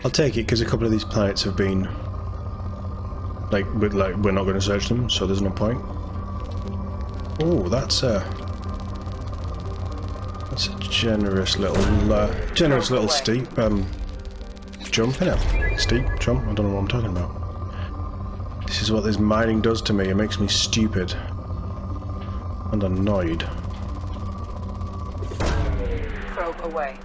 I'll take it because a couple of these planets have been we're not going to search them, so there's no point. Oh, that's a generous little steep jump, innit? Steep jump. I don't know what I'm talking about. This is what this mining does to me. It makes me stupid and annoyed. Probe away.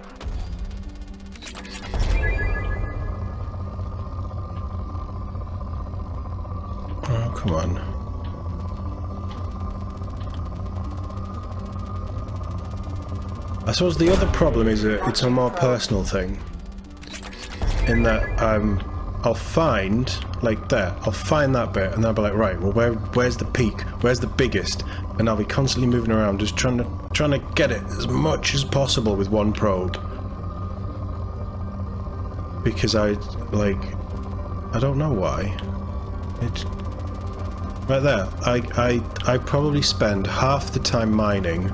Oh, come on. I suppose the other problem is that it's a more personal thing. In that I'll find, like there, I'll find that bit and then I'll be like, right, well where's the peak? Where's the biggest? And I'll be constantly moving around just trying to get it as much as possible with one probe. Because I don't know why. Right there, I probably spend half the time mining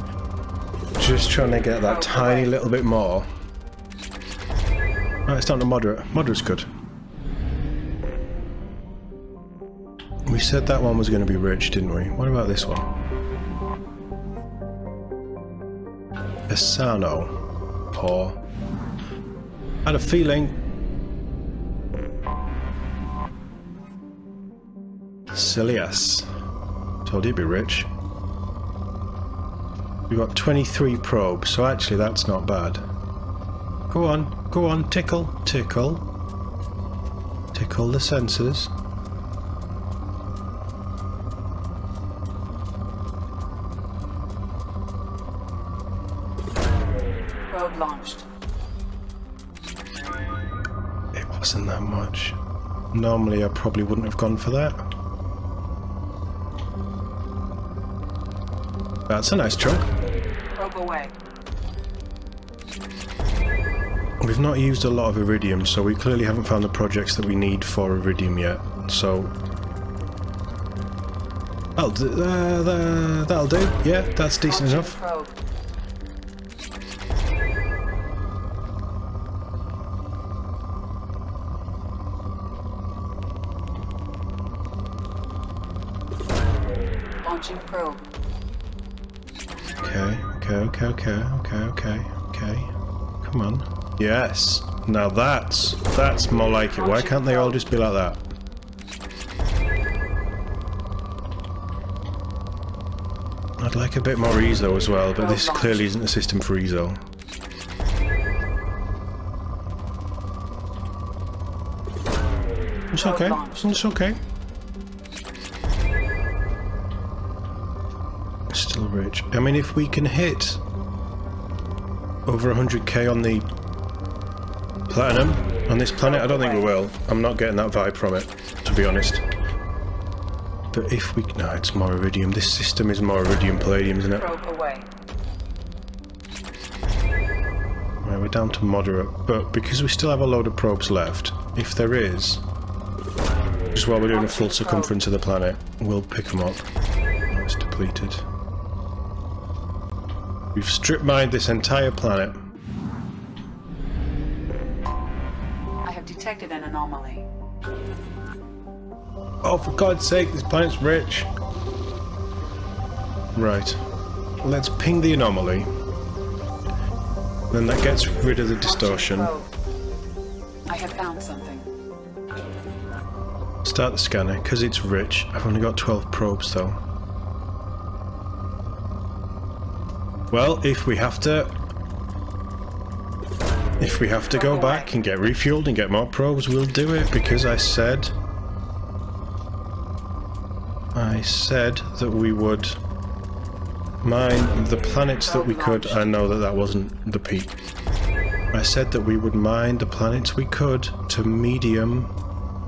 just trying to get that tiny little bit more. Right, it's down to moderate. Moderate's good. We said that one was going to be rich, didn't we? What about this one? Asano. Poor. Had a feeling. Sillius. Told he'd be rich. We've got 23 probes, so actually that's not bad. Go on, tickle, tickle. Tickle the sensors. Probe launched. It wasn't that much. Normally I probably wouldn't have gone for that. That's a nice chunk. Probe away. We've not used a lot of iridium, so we clearly haven't found the projects that we need for iridium yet. So that'll do. Yeah, that's decent enough. Probe. Launching probe. Okay. Come on. Yes. Now that's more like it. Why can't they all just be like that? I'd like a bit more ESO as well, but this clearly isn't a system for ESO. It's okay. It's okay. Still rich. I mean, if we can hit over 100k on the platinum on this planet, I don't think we will. I'm not getting that vibe from it, to be honest. But if we... No, it's more iridium. This system is more iridium palladium, isn't it? Probe away. Right, we're down to moderate, but because we still have a load of probes left, if there is, just while we're doing a full circumference of the planet, we'll pick them up. Oh, it's depleted. We've strip mined this entire planet. I have detected an anomaly. Oh, for God's sake, this planet's rich. Right. Let's ping the anomaly. Then that gets rid of the distortion. I have found something. Start the scanner, because it's rich. I've only got 12 probes though. Well, if we have to go back and get refueled and get more probes, we'll do it, because I said that we would mine the planets that we could. I know that that wasn't the peak. I said that we would mine the planets we could to medium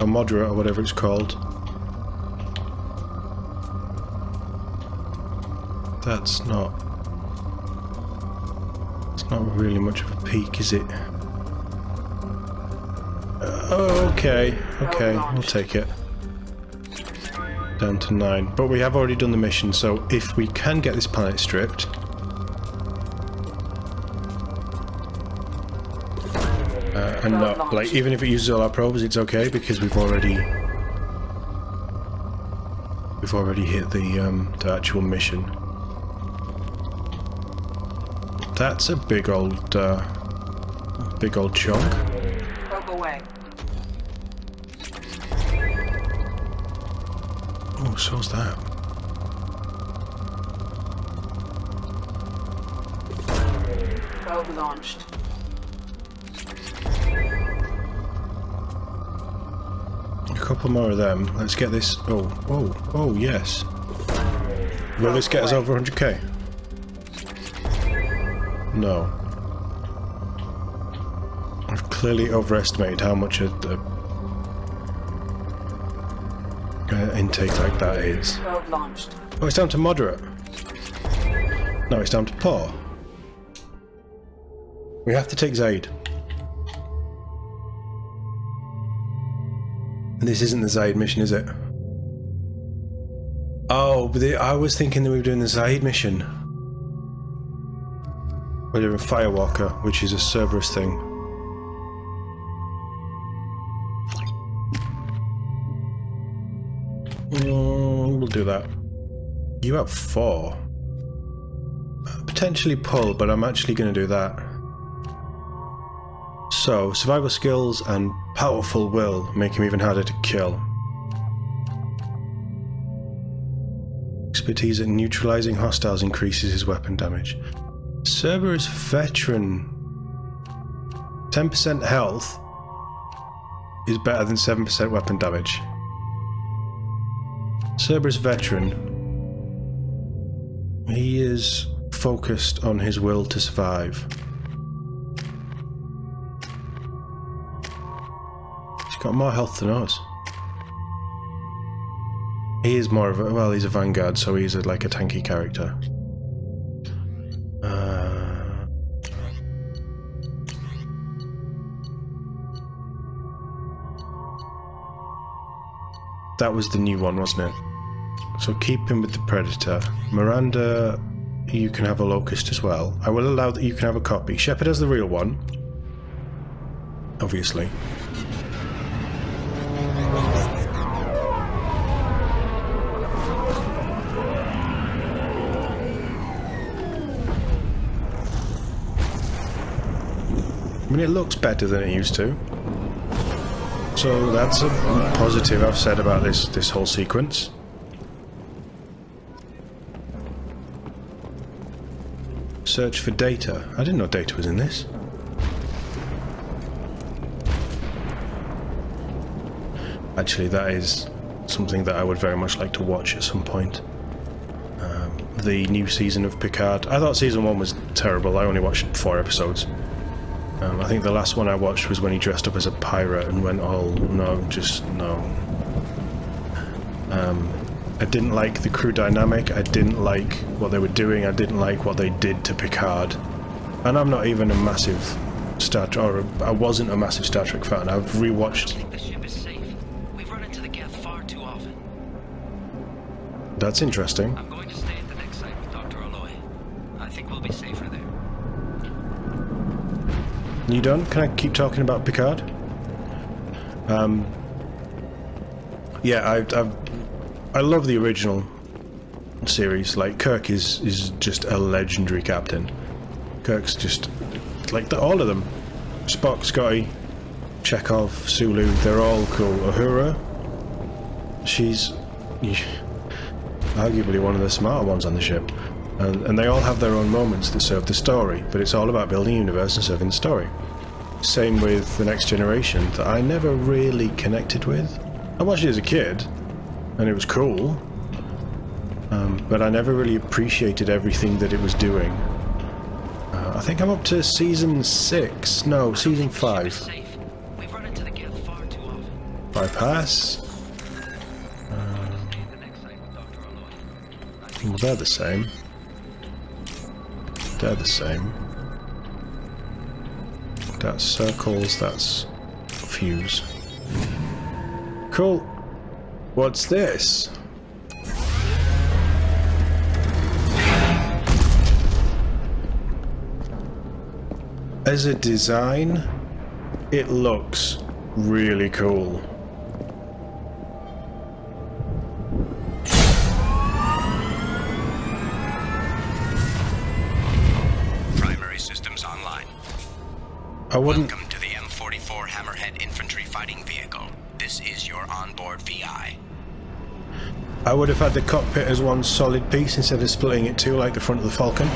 or moderate or whatever it's called. That's not really much of a peak, is it? Okay, we'll take it. Down to 9. But we have already done the mission, so if we can get this planet stripped... And not, like, even if it uses all our probes, it's okay because we've already hit the actual mission. That's a big old chunk. Probe away. Oh, so's that. Probe launched. A couple more of them. Let's get this. Oh, yes. Will this get us over 100k? No. I've clearly overestimated how much a intake like that is. Probe launched. Oh, it's down to moderate. No, it's down to poor. We have to take Zaid. This isn't the Zaid mission, is it? Oh, but I was thinking that we were doing the Zaid mission. We're doing Firewalker, which is a Cerberus thing. We'll do that. You have 4. Potentially pull, but I'm actually going to do that. So, survival skills and powerful will make him even harder to kill. Expertise at neutralizing hostiles increases his weapon damage. Cerberus Veteran. 10% health is better than 7% weapon damage. Cerberus Veteran. He is focused on his will to survive. He's got more health than us. He is more of a, well, he's a vanguard, so he's like a tanky character. That was the new one, wasn't it? So keep him with the Predator. Miranda, you can have a Locust as well. I will allow that you can have a copy. Shepard has the real one. Obviously. I mean, it looks better than it used to. So that's a positive I've said about this whole sequence. Search for data. I didn't know data was in this. Actually, that is something that I would very much like to watch at some point. The new season of Picard. I thought season 1 was terrible. I only watched 4 episodes. I think the last one I watched was when he dressed up as a pirate and went all, no, just no. I didn't like the crew dynamic, I didn't like what they were doing, I didn't like what they did to Picard. And I'm not even a massive I wasn't a massive Star Trek fan. I've rewatched... I think the ship is safe. We've run into the Geth far too often. That's interesting. I'm going to stay at the next site with Dr. Aloy. I think we'll be safer there. You done? Can I keep talking about Picard? Yeah, I love the original series. Like, Kirk is just a legendary captain. Kirk's just like all of them. Spock, Scotty, Chekhov, Sulu, they're all cool. Uhura, she's arguably one of the smarter ones on the ship. And they all have their own moments that serve the story, but it's all about building a universe and serving the story. Same with The Next Generation, that I never really connected with. I watched it as a kid, and it was cool, but I never really appreciated everything that it was doing. I think I'm up to season 6. No, season 5. Safe. We've run into the Geth far too often. Bypass. The next site with Dr. Aloy. Well, they're the same. They're the same. That's circles, that's fuse. Cool. What's this? As a design, it looks really cool. Primary systems online. I wouldn't... Welcome to the M44 Hammerhead Infantry Fighting Vehicle. This is your onboard VI. I would have had the cockpit as one solid piece instead of splitting it two like the front of the Falcon.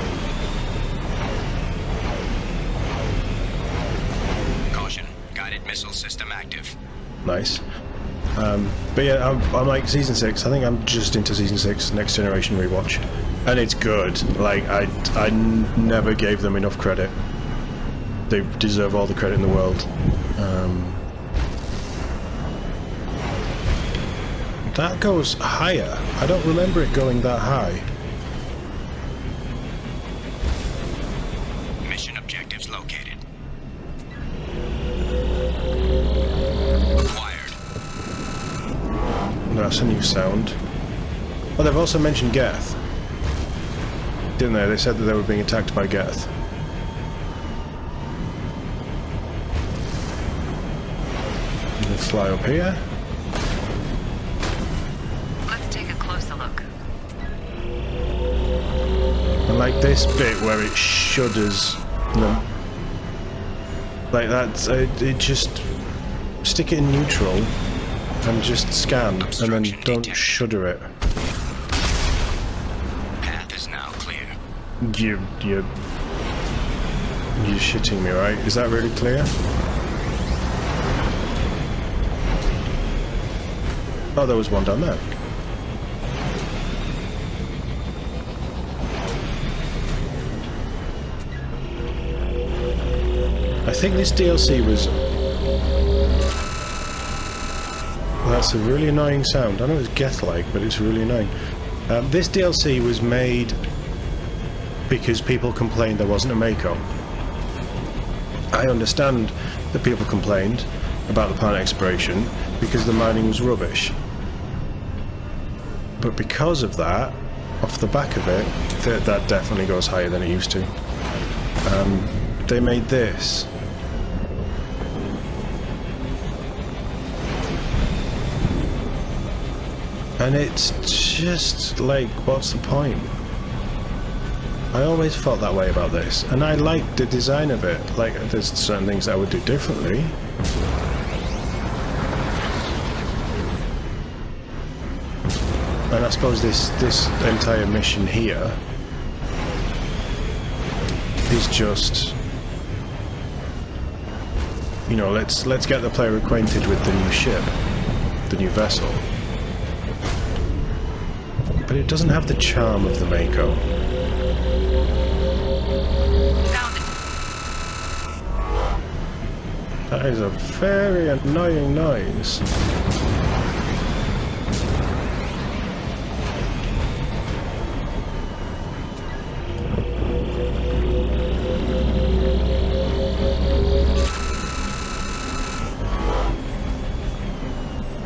Caution, guided missile system active. Nice. But yeah, I'm like Season 6. I think I'm just into Season 6 Next Generation rewatch. And it's good. Like, I never gave them enough credit. They deserve all the credit in the world. That goes higher. I don't remember it going that high. Mission objectives located. Acquired. That's a new sound. Oh, they've also mentioned Geth. Didn't they? They said that they were being attacked by Geth. We'll fly up here. Let's take a closer look. And like this bit where it shudders. No. Like that, it just stick it in neutral and just scan, and then don't shudder it. Path is now clear. You're shitting me, right? Is that really clear? Oh, there was one down there. I think this DLC was... That's a really annoying sound. I know it's Geth-like, but it's really annoying. This DLC was made because people complained there wasn't a Mako. I understand that people complained about the planet exploration because the mining was rubbish. But because of that, off the back of it, that definitely goes higher than it used to. They made this. And it's just like, what's the point? I always felt that way about this, and I liked the design of it. Like, there's certain things I would do differently. And I suppose this entire mission here is just, you know, let's get the player acquainted with the new ship, the new vessel. But it doesn't have the charm of the Mako. Found it. That is a very annoying noise.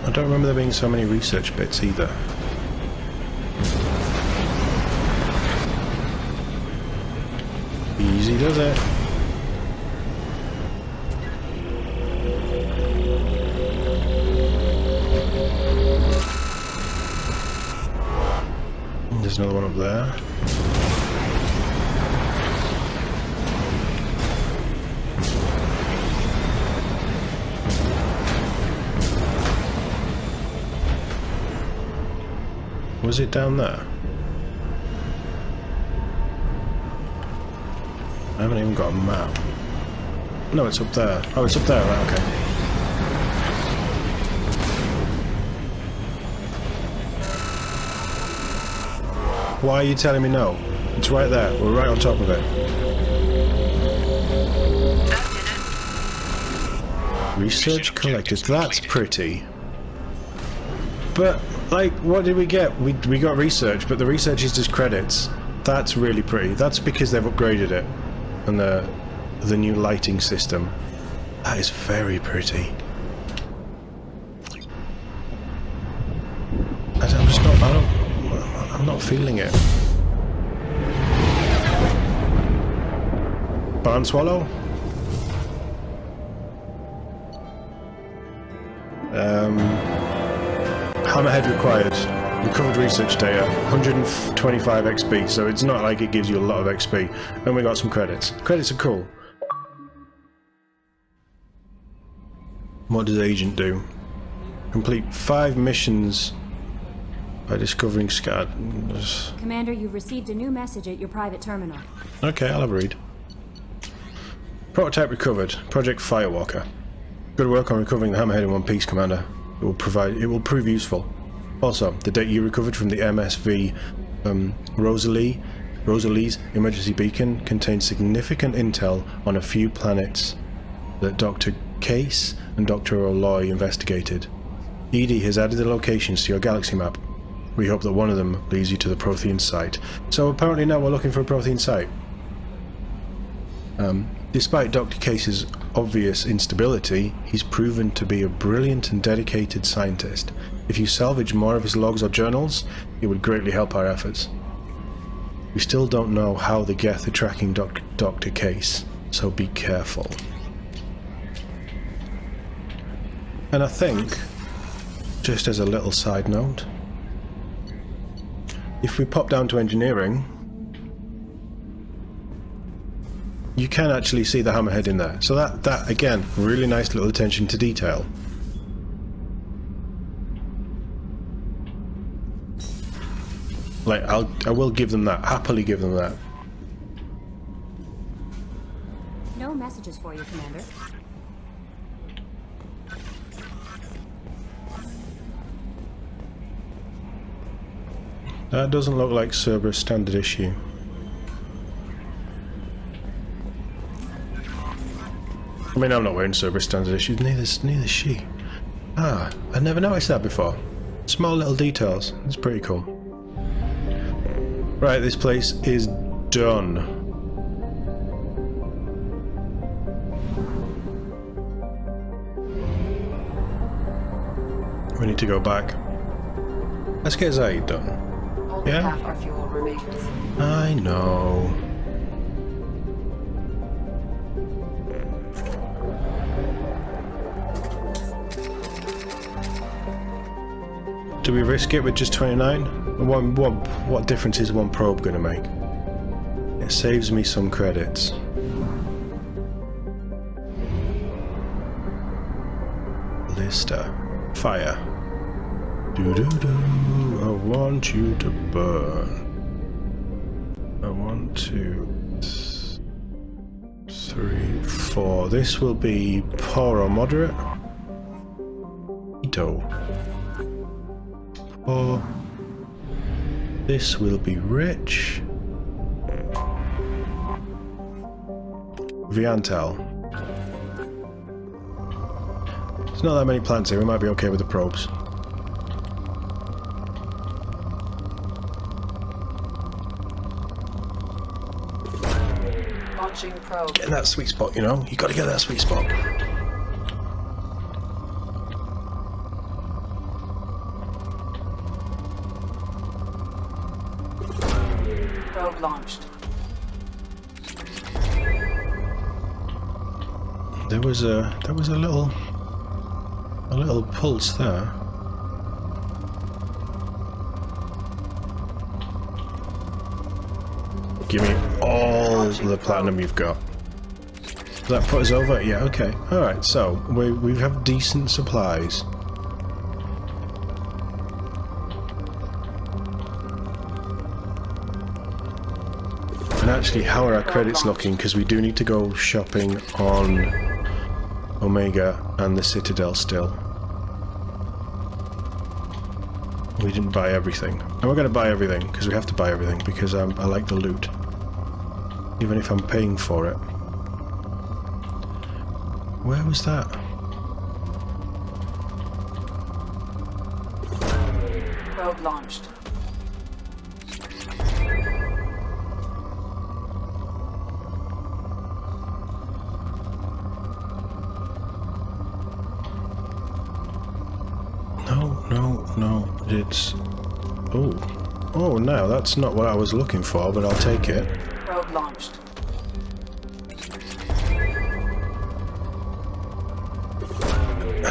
I don't remember there being so many research bits either. Easy does it. There's another one up there. Was it down there? I haven't even got a map. No, it's up there. Oh, it's up there, right, okay. Why are you telling me no? It's right there. We're right on top of it. That did it. Research collected. That's pretty. But, like, what did we get? We got research, but the research is just credits. That's really pretty. That's because they've upgraded it. And the new lighting system. That is very pretty. I'm not feeling it. Barn swallow? Hammerhead required. Recovered research data, 125 XP, so it's not like it gives you a lot of XP. And we got some credits. Credits are cool. What does Agent do? Complete 5 missions by discovering scattered. Commander, you've received a new message at your private terminal. Okay, I'll have a read. Prototype recovered. Project Firewalker. Good work on recovering the Hammerhead in one piece, Commander. It will prove useful. Also, the data you recovered from the MSV Rosalie's emergency beacon contains significant intel on a few planets that Dr. Case and Dr. Aloy investigated. ED has added the locations to your galaxy map. We hope that one of them leads you to the Prothean site. So apparently now we're looking for a Prothean site. Despite Dr. Case's obvious instability, he's proven to be a brilliant and dedicated scientist. If you salvage more of his logs or journals, it would greatly help our efforts. We still don't know how the Geth are tracking Dr. Case, so be careful. And I think, just as a little side note, if we pop down to engineering, you can actually see the Hammerhead in there. So that again, really nice little attention to detail. Like, I will give them that, happily give them that. No messages for you, Commander. That doesn't look like Cerberus standard issue. I mean, I'm not wearing Cerberus standard issue, neither is she. Ah, I never noticed that before. Small little details, it's pretty cool. Right, this place is done. We need to go back. Let's get Zaid done. Only Yeah? half our fuel remains. I know. Do we risk it with just 29? What difference is one probe going to make? It saves me some credits. Ballista. Fire. Do-do-do. I want you to burn. I want 2, 3, 4. This will be poor or moderate. Ito. Poor. This will be rich. Viantel. There's not that many plants here, we might be okay with the probes. Launching probe. Getting that sweet spot, you know? You gotta get that sweet spot. Probe launched. There was a little pulse there. Give me all the platinum you've got. Does that put us over? Yeah, okay. Alright, so we have decent supplies. And actually, how are our credits looking? Because we do need to go shopping on Omega and the Citadel still. We didn't buy everything. And we're going to buy everything, because we have to buy everything, because I like the loot. Even if I'm paying for it. Where was that? Probe launched. No, it's... Oh, no, that's not what I was looking for, but I'll take it. Probe launched.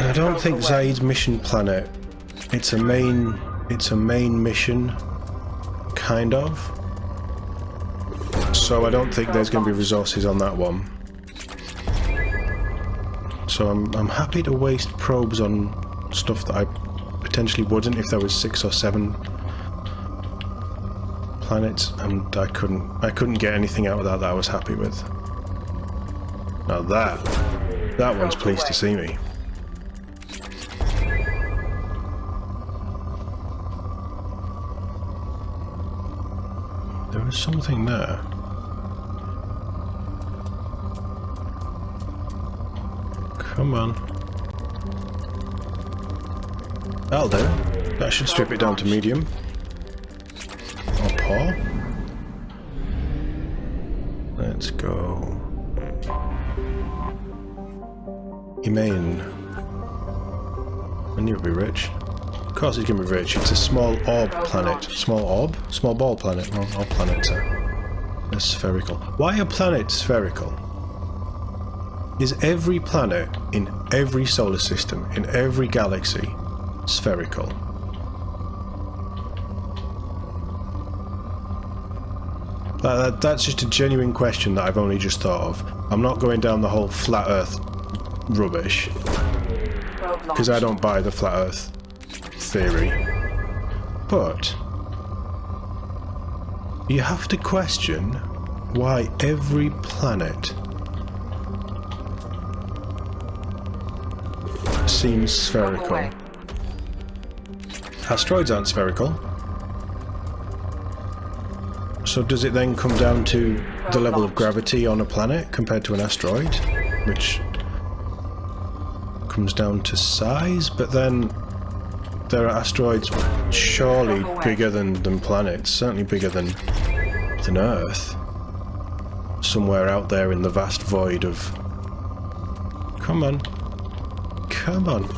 And I don't think Zaid's mission planet. It's a main mission, kind of. So I don't think there's going to be resources on that one. So I'm happy to waste probes on stuff that I potentially wouldn't if there was 6 or 7 planets, and I couldn't get anything out of that I was happy with. Now that one's pleased to see me. There was something there. Come on. That'll do. That should strip it down to medium. Or poor. Let's go. Humane. I knew it'd be rich. Of course it's gonna be rich. It's a small orb planet. Small orb? Small ball planet. Well, all planets are spherical. Why are planets spherical? Is every planet in every solar system, in every galaxy, spherical? That's just a genuine question that I've only just thought of. I'm not going down the whole flat Earth rubbish, because I don't buy the flat Earth theory. But you have to question why every planet seems spherical. Asteroids aren't spherical. So does it then come down to the level of gravity on a planet compared to an asteroid? Which comes down to size, but then there are asteroids surely bigger than planets, certainly bigger than Earth. Somewhere out there in the vast void of... Come on. Come on.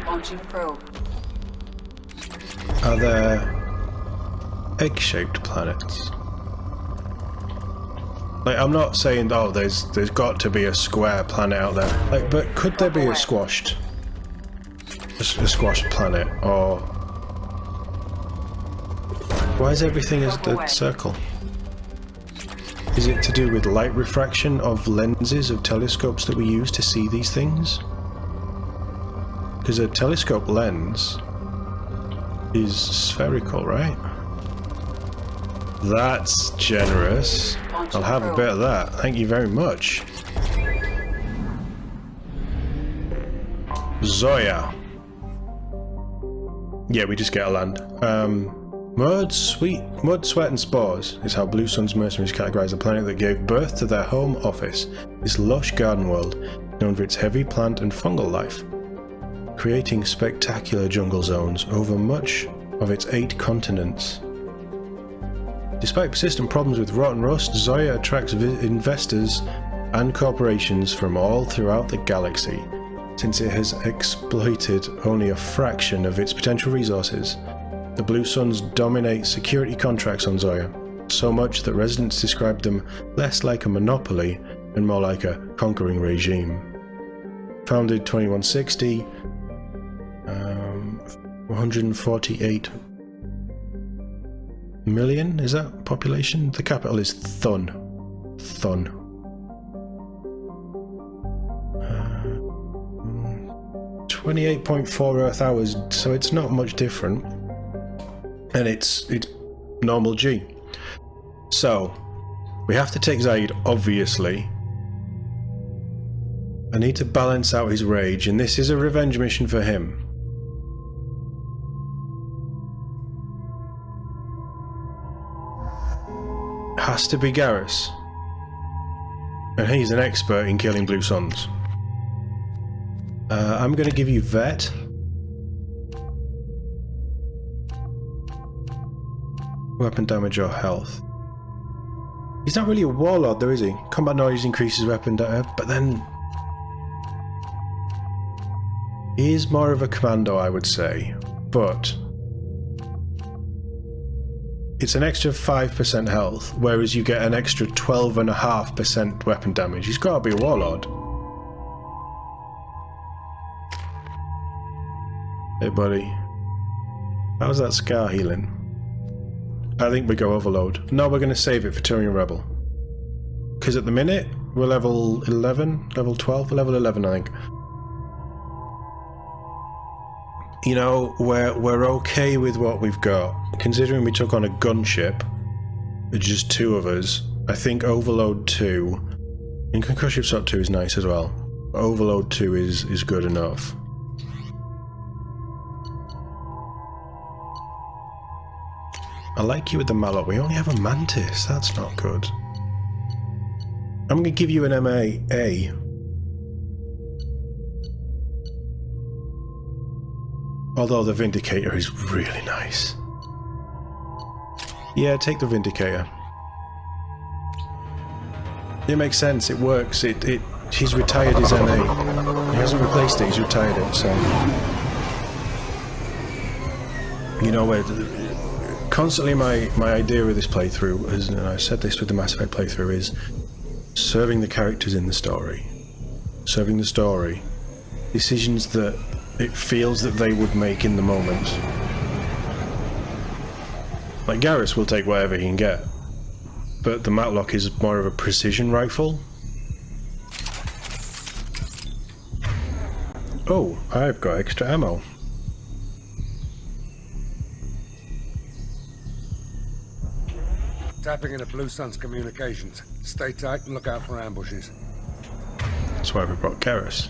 Launching probe. Are there egg-shaped planets? Like, I'm not saying, oh, there's got to be a square planet out there. Like, but could there be a squashed planet, or why is everything a circle? Is it to do with light refraction of lenses of telescopes that we use to see these things? Because a telescope lens is spherical, right? That's generous. I'll have a bit of that. Thank you very much. Zoya. Yeah, we just get a land. Mud, sweat and spores is how Blue Sun's mercenaries categorize the planet that gave birth to their home office, this lush garden world, known for its heavy plant and fungal life, creating spectacular jungle zones over much of its 8 continents. Despite persistent problems with rot and rust, Zoya attracts investors and corporations from all throughout the galaxy, since it has exploited only a fraction of its potential resources. The Blue Suns dominate security contracts on Zoya, so much that residents describe them less like a monopoly and more like a conquering regime. Founded 2160, 148 million, is that population? The capital is Thun. 28.4 Earth hours, so it's not much different. And it's normal G. So, we have to take Zaid, obviously. I need to balance out his rage, and this is a revenge mission for him. Has to be Garrus. And he's an expert in killing Blue Suns. I'm going to give you Vet. Weapon damage or health. He's not really a warlord though, is he? Combat knowledge increases weapon damage, but then... he is more of a commando, I would say. But... it's an extra 5% health, whereas you get an extra 12.5% weapon damage. He's got to be a warlord. Hey, buddy. How's that scar healing? I think we go overload. No, we're going to save it for Turian Rebel. Because at the minute, we're level 11, level 12, level 11, I think. You know, we're okay with what we've got. Considering we took on a gunship, just 2 of us, I think Overload 2, and Concussion Shot 2 is nice as well. Overload 2 is good enough. I like you with the Malloc. We only have a Mantis. That's not good. I'm going to give you an MA. Although the Vindicator is really nice. Yeah, take the Vindicator. It makes sense. It works. He's retired his MA. He hasn't replaced it. He's retired it. So you know where. Constantly, my idea with this playthrough, is, and I said this with the Mass Effect playthrough, is serving the characters in the story. Serving the story. Decisions that it feels that they would make in the moment. Like Garrus will take whatever he can get, but the Matlock is more of a precision rifle. Oh, I've got extra ammo. Tapping into Blue Sun's communications. Stay tight and look out for ambushes. That's why we brought Garrus.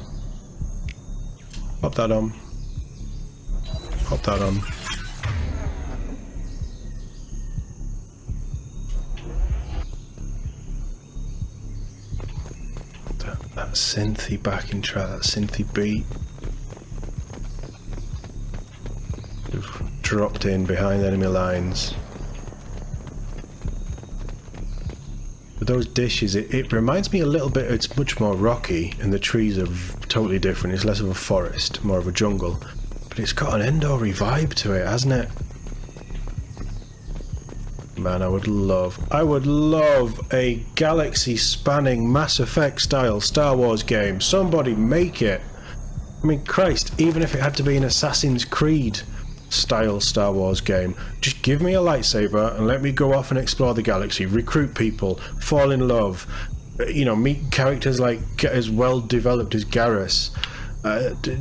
Pop that on. Pop that on. That synthy backing track, that synthy beat. We've dropped in behind enemy lines. But those dishes, it reminds me a little bit, it's much more rocky and the trees are totally different. It's less of a forest, more of a jungle. But it's got an Endor-y vibe to it, hasn't it? Man, I would love a galaxy-spanning Mass Effect style Star Wars game. Somebody make it. I mean, Christ, even if it had to be an Assassin's Creed style Star Wars game, just give me a lightsaber and let me go off and explore the galaxy, recruit people, fall in love, you know, meet characters like as well developed as Garrus.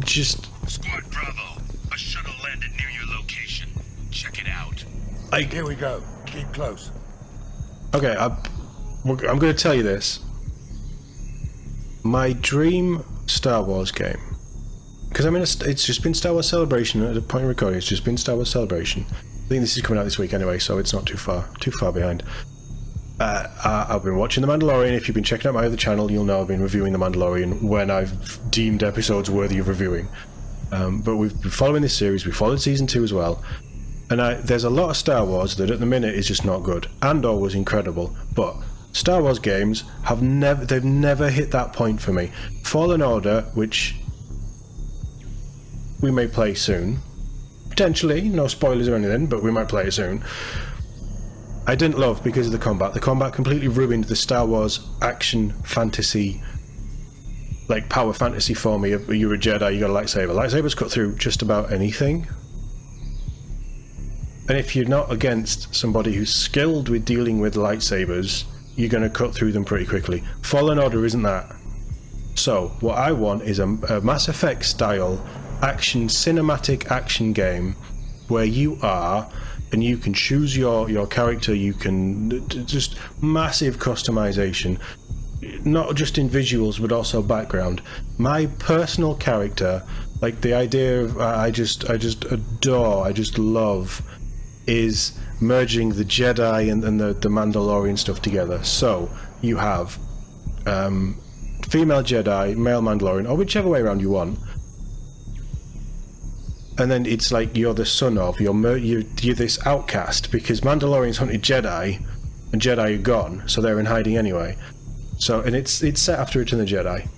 Just Squad Bravo, a shuttle landed near your location. Check it out. Here we go. Keep close. Okay, I'm going to tell you this. My dream Star Wars game, because I mean it's just been Star Wars Celebration at the point of recording. It's just been Star Wars Celebration. I think this is coming out this week anyway, so it's not too far behind. I've been watching The Mandalorian. If you've been checking out my other channel, you'll know I've been reviewing The Mandalorian when I've deemed episodes worthy of reviewing. But we've been following this series. We followed season 2 as well. And there's a lot of Star Wars that at the minute is just not good. Andor was incredible, but Star Wars games they've never hit that point for me. Fallen Order, which we may play soon. Potentially, no spoilers or anything, but we might play it soon. I didn't love because of the combat. The combat completely ruined the Star Wars action fantasy, like power fantasy for me. You're a Jedi, you got a lightsaber. Lightsabers cut through just about anything. And if you're not against somebody who's skilled with dealing with lightsabers, you're going to cut through them pretty quickly. Fallen Order isn't that. So, what I want is a Mass Effect style cinematic action game where you are and you can choose your character, you can just massive customization, not just in visuals but also background. My personal character, like the idea of I just adore, I just love, is merging the Jedi and the Mandalorian stuff together. So you have female Jedi, male Mandalorian, or whichever way around you want. And then it's like you're the son of, you're this outcast because Mandalorians hunted Jedi and Jedi are gone, so they're in hiding anyway. So, and it's set after Return of the Jedi.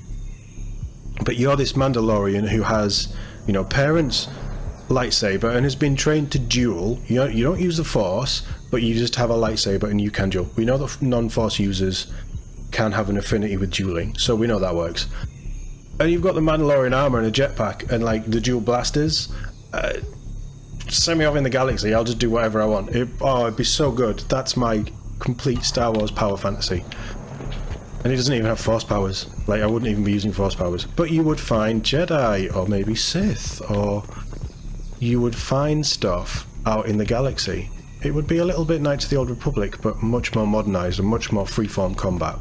But you're this Mandalorian who has, you know, parents, lightsaber, and has been trained to duel. You don't use the Force, but you just have a lightsaber and you can duel. We know that non-Force users can have an affinity with dueling, so we know that works. And you've got the Mandalorian armor and a jetpack and like the dual blasters, Send me off in the galaxy, I'll just do whatever I want. It'd be so good. That's my complete Star Wars power fantasy. And he doesn't even have force powers. Like, I wouldn't even be using force powers. But you would find Jedi, or maybe Sith, or you would find stuff out in the galaxy. It would be a little bit Knights of the Old Republic, but much more modernised and much more freeform combat.